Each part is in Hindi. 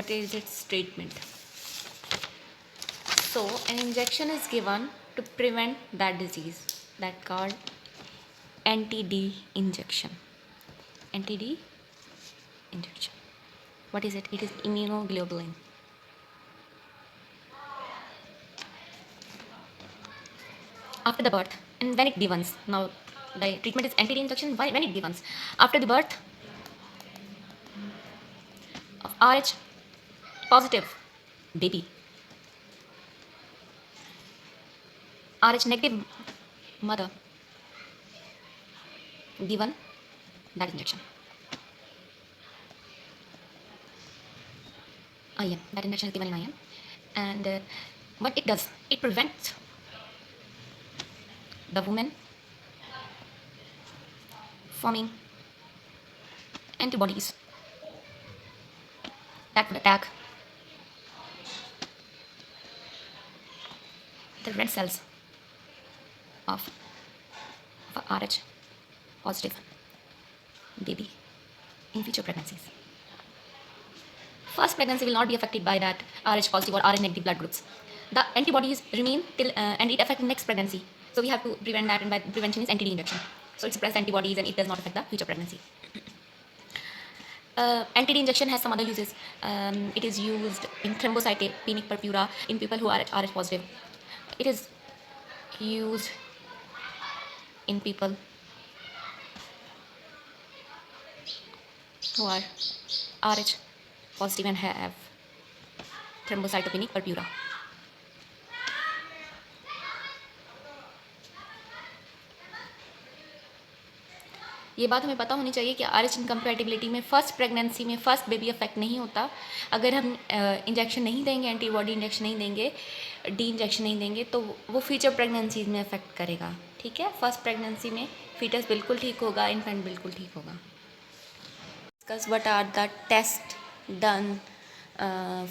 what is its treatment? So an injection is given to prevent that disease, that called anti-D injection. Anti-D injection. What is it? It is immunoglobulin. After the birth, and when it gives, now the treatment is anti-D injection when it gives after the birth of Rh positive baby, Rh negative mother given that injection. IM, that injection is given in IM, and what it does, it prevents the woman forming antibodies that would attack the red cells of Rh positive baby in future pregnancies. First pregnancy will not be affected by that Rh positive or Rh negative blood groups. The antibodies remain till and it affects the next pregnancy. So we have to prevent that, and by prevention is anti-D injection. So it suppresses antibodies and it does not affect the future pregnancy. Anti-D injection has some other uses. It is used in thrombocytopenic purpura in people who are Rh positive. It is used in people who are Rh positive and have thrombocytopenic purpura. ये बात हमें पता होनी चाहिए कि RH इनकम्पैटिबिलिटी में फ़र्स्ट प्रेगनेंसी में फ़र्स्ट बेबी अफेक्ट नहीं होता. अगर हम इंजेक्शन नहीं देंगे, एंटीबॉडी इंजेक्शन नहीं देंगे, डी इंजेक्शन नहीं देंगे, तो वो फ्यूचर प्रेगनेंसीज में अफेक्ट करेगा. ठीक है, फर्स्ट प्रेगनेंसी में फीटस बिल्कुल ठीक होगा, इन्फेंट बिल्कुल ठीक होगा. Discuss what are the test done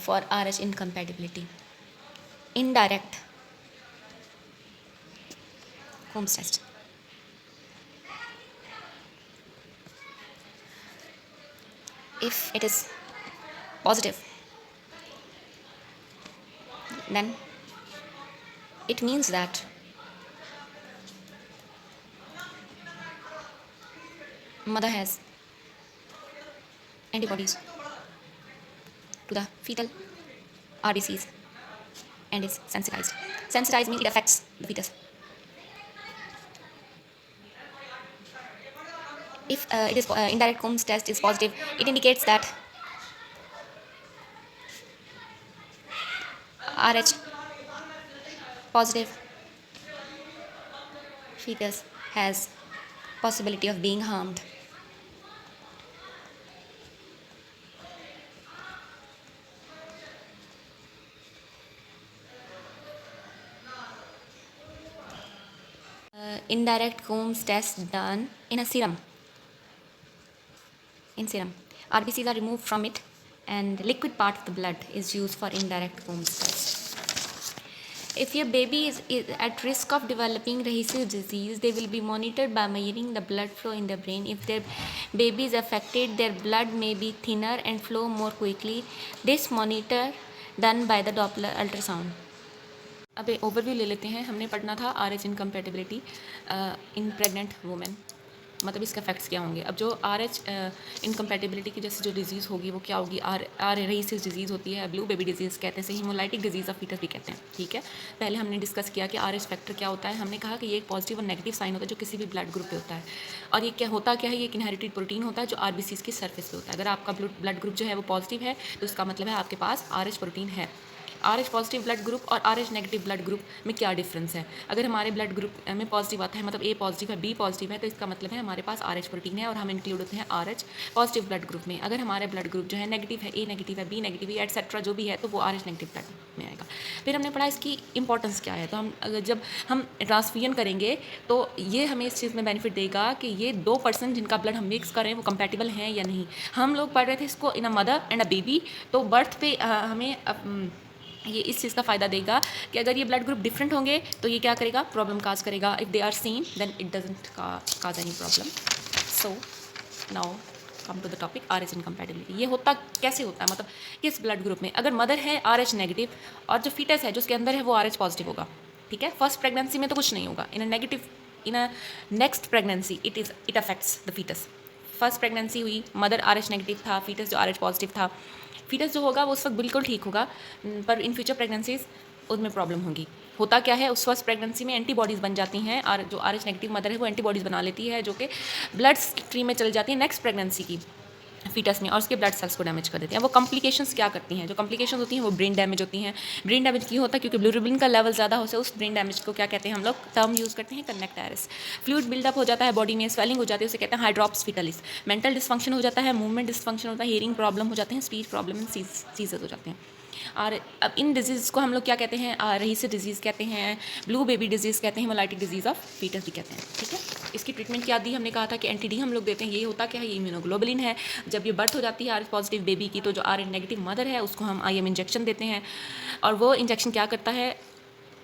for RH incompatibility. Indirect Coombs test. If it is positive, then it means that mother has antibodies to the fetal RBCs and is sensitized. Sensitized means it affects the fetus. If it is indirect Coombs test is positive, it indicates that RH positive fetus has possibility of being harmed. Indirect Coombs test done in a serum. In serum, RBCs are removed from it and liquid part of the blood is used for indirect Coombs test. If your baby is at risk of developing Reye's disease, they will be monitored by measuring the blood flow in the brain. If their baby is affected, their blood may be thinner and flow more quickly. This monitor done by the Doppler ultrasound. अब ओवरव्यू ले लेते हैं. हमने पढ़ना था RH इनकम्पैटिबिलिटी इन प्रेग्नेंट वुमेन, मतलब इसके इफेक्ट्स क्या होंगे. अब जो RH इनकम्पैटिबिलिटी की जैसे जो डिजीज़ होगी वो क्या होगी. रेयस डिजीज़ होती है, ब्लू बेबी डिजीज़ कहते हैं, हीमोलाइटिक डिजीज़ ऑफ फीटस भी कहते हैं. ठीक है, पहले हमने डिस्कस किया कि RH फैक्टर क्या होता है. हमने कहा कि ये एक पॉजिटिव और नेगेटिव साइन होता है जो किसी भी ब्लड ग्रुप पे होता है. और ये क्या होता क्या है, ये एक इनहेरिटेड प्रोटीन होता है जो RBCs की सरफेस पे होता है. अगर आपका ब्लड ग्रुप जो है वो पॉजिटिव है तो इसका मतलब है आपके पास RH प्रोटीन है. RH पॉजिटिव ब्लड ग्रुप और RH नेगेटिव ब्लड ग्रुप में क्या डिफरेंस है. अगर हमारे ब्लड ग्रुप में पॉजिटिव आता है, मतलब A पॉजिटिव है, B पॉजिटिव है, तो इसका मतलब है हमारे पास RH प्रोटीन है और हम इंक्लूड होते हैं RH पॉजिटिव ब्लड ग्रुप में. अगर हमारे ब्लड ग्रुप जो है नेगेटिव है, A नेगेटिव है, B नेगेटिव है, एटसेट्रा जो भी है, तो वो RH नेगेटिव ब्लड में आएगा. फिर हमने पढ़ा इसकी इंपॉर्टेंस क्या है. तो जब हम ट्रांसफ्यूजन करेंगे तो ये हमें इस चीज़ में बेनिफिट देगा कि ये 2 पर्सन जिनका ब्लड हम मिक्स कर रहे हैं वो कंपैटिबल हैं या नहीं. हम लोग पढ़ रहे थे इसको in a mother and a baby, तो बर्थ पे हमें ये इस चीज़ का फ़ायदा देगा कि अगर ये ब्लड ग्रुप डिफरेंट होंगे तो ये क्या करेगा, प्रॉब्लम काज करेगा. If they are same then it doesn't cause any problem. So now come to the topic RH incompatibility. ये होता कैसे होता है, मतलब किस ब्लड ग्रुप में? अगर मदर है RH नेगेटिव और जो फीटस है जो उसके अंदर है वो RH पॉजिटिव होगा, ठीक है। फर्स्ट प्रेगनेंसी में तो कुछ नहीं होगा, in a next pregnancy it affects the foetus. First pregnancy हुई, मदर RH नेगेटिव था, फीटस जो RH पॉजिटिव था, फीटस जो होगा वो उस वक्त बिल्कुल ठीक होगा, पर इन फ्यूचर प्रेगनेंसीज उसमें प्रॉब्लम होगी। होता क्या है, उस फर्स्ट प्रेगनेंसी में एंटीबॉडीज़ बन जाती हैं और जो RH नेगेटिव मदर है वो एंटीबॉडीज़ बना लेती है जो कि ब्लड स्ट्रीम में चली जाती है नेक्स्ट प्रेगनेंसी की फीटस में और उसके ब्लड सेल्स को डैमेज कर देती हैं। वो कॉम्प्लिकेशंस क्या करती हैं? जो कॉम्प्लिकेशंस होती हैं वो ब्रेन डैमेज होती हैं। ब्रेन डैमेज क्यों होता है? क्योंकि ब्लूबिलिन का लेवल ज़्यादा हो से उस ब्रेन डैमेज को क्या कहते हैं, हम लोग टर्म यूज़ करते हैं कनेक्टायरिस। फ्लूइड बिल्डअप हो जाता है बॉडी में, स्वेलिंग हो जाती है, उसे कहते हैं हाइड्रॉप्स फिटलिस। मेंटल डिसफंक्शन हो जाता है, मूवमेंट डिसफंक्शन होता है, हियरिंग प्रॉब्लम हो जाते हैं, स्पीच प्रॉब्लम, सीजर्स हो जाते हैं। और अब इन डिजीज़ को हम लोग क्या कहते हैं, रहीसी डिजीज़ कहते हैं, ब्लू बेबी डिजीज़ कहते हैं, हेमोलाइटिक डिजीज़ ऑफ फीटस भी कहते हैं, ठीक है। इसकी ट्रीटमेंट क्या दी, हमने कहा था कि एंटी-डी हम लोग देते हैं। ये होता क्या है, ये इम्यूनोग्लोबुलिन है। जब ये बर्थ हो जाती है RH पॉजिटिव बेबी की, तो जो RH नेगेटिव मदर है उसको हम IM इंजेक्शन देते हैं और वो इंजेक्शन क्या करता है,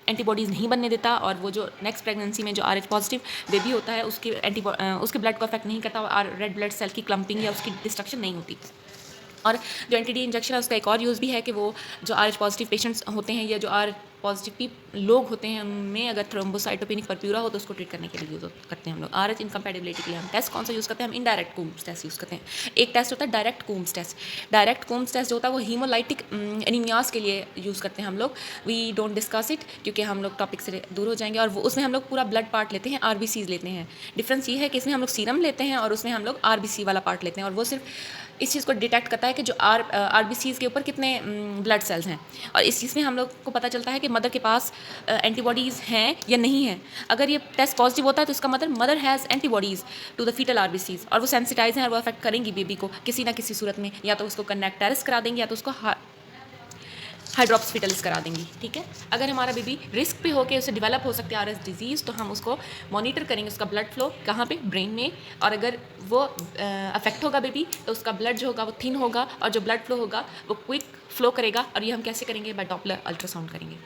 एंटीबॉडीज़ नहीं बनने देता और वो जो नेक्स्ट प्रेगनेंसी में जो RH पॉजिटिव बेबी होता है उसके ब्लड को अफेक्ट नहीं करता और रेड ब्लड सेल की क्लम्पिंग या उसकी डिस्ट्रक्शन नहीं होती। और जो एंटी-डी इंजेक्शन है उसका एक और यूज़ भी है कि वो जो RH पॉजिटिव पेशेंट्स होते हैं या जो RH पॉजिटिव लोग होते हैं उनमें अगर थ्रोम्बोसाइटोपेनिक परप्यूरा हो तो उसको ट्रीट करने के लिए यूज़ करते हैं हम लोग। RH इनकम्पैटिबिलिटी के लिए हम टेस्ट कौन सा यूज़ करते हैं, हम इनडायरेक्ट कूम्स टेस्ट यूज़ करते हैं। एक टेस्ट होता है direct Coombs test. Direct Coombs test जो होता है वो हीमोलाइटिक एनीमियाज के लिए यूज़ करते हैं हम लोग। वी डोंट डिस्कस इट क्योंकि हम लोग टॉपिक से दूर हो जाएंगे। और वो उसमें हम लोग पूरा ब्लड पार्ट लेते हैं, RBCs लेते हैं। डिफरेंस ये है कि इसमें हम लोग सीरम लेते हैं और उसमें हम लोग RBC वाला पार्ट लेते हैं और वो सिर्फ इस चीज़ को डिटेक्ट करता है कि जो RBCs के ऊपर कितने ब्लड सेल्स हैं। और इस चीज़ में हम लोग को पता चलता है कि मदर के पास एंटीबॉडीज़ हैं या नहीं है। अगर ये टेस्ट पॉजिटिव होता है तो इसका mother has antibodies to the foetal RBCs और वो सेंसिटाइज हैं और वो अफेक्ट करेंगी बेबी को किसी ना किसी सूरत में, या तो उसको कनेक्टायरिस करा देंगी या तो उसको हाइड्रॉप्स फिटलिस करा देंगी, ठीक है। अगर हमारा बेबी रिस्क पे होकर उसे डेवलप हो सकती है RH डिजीज़ तो हम उसको मॉनिटर करेंगे, उसका ब्लड फ्लो कहाँ पे, ब्रेन में। और अगर वो अफेक्ट होगा बेबी तो उसका ब्लड जो होगा वो थिन होगा और जो ब्लड फ्लो होगा वो क्विक फ्लो करेगा। और ये हम कैसे करेंगे, बाय डॉपलर अल्ट्रासाउंड करेंगे।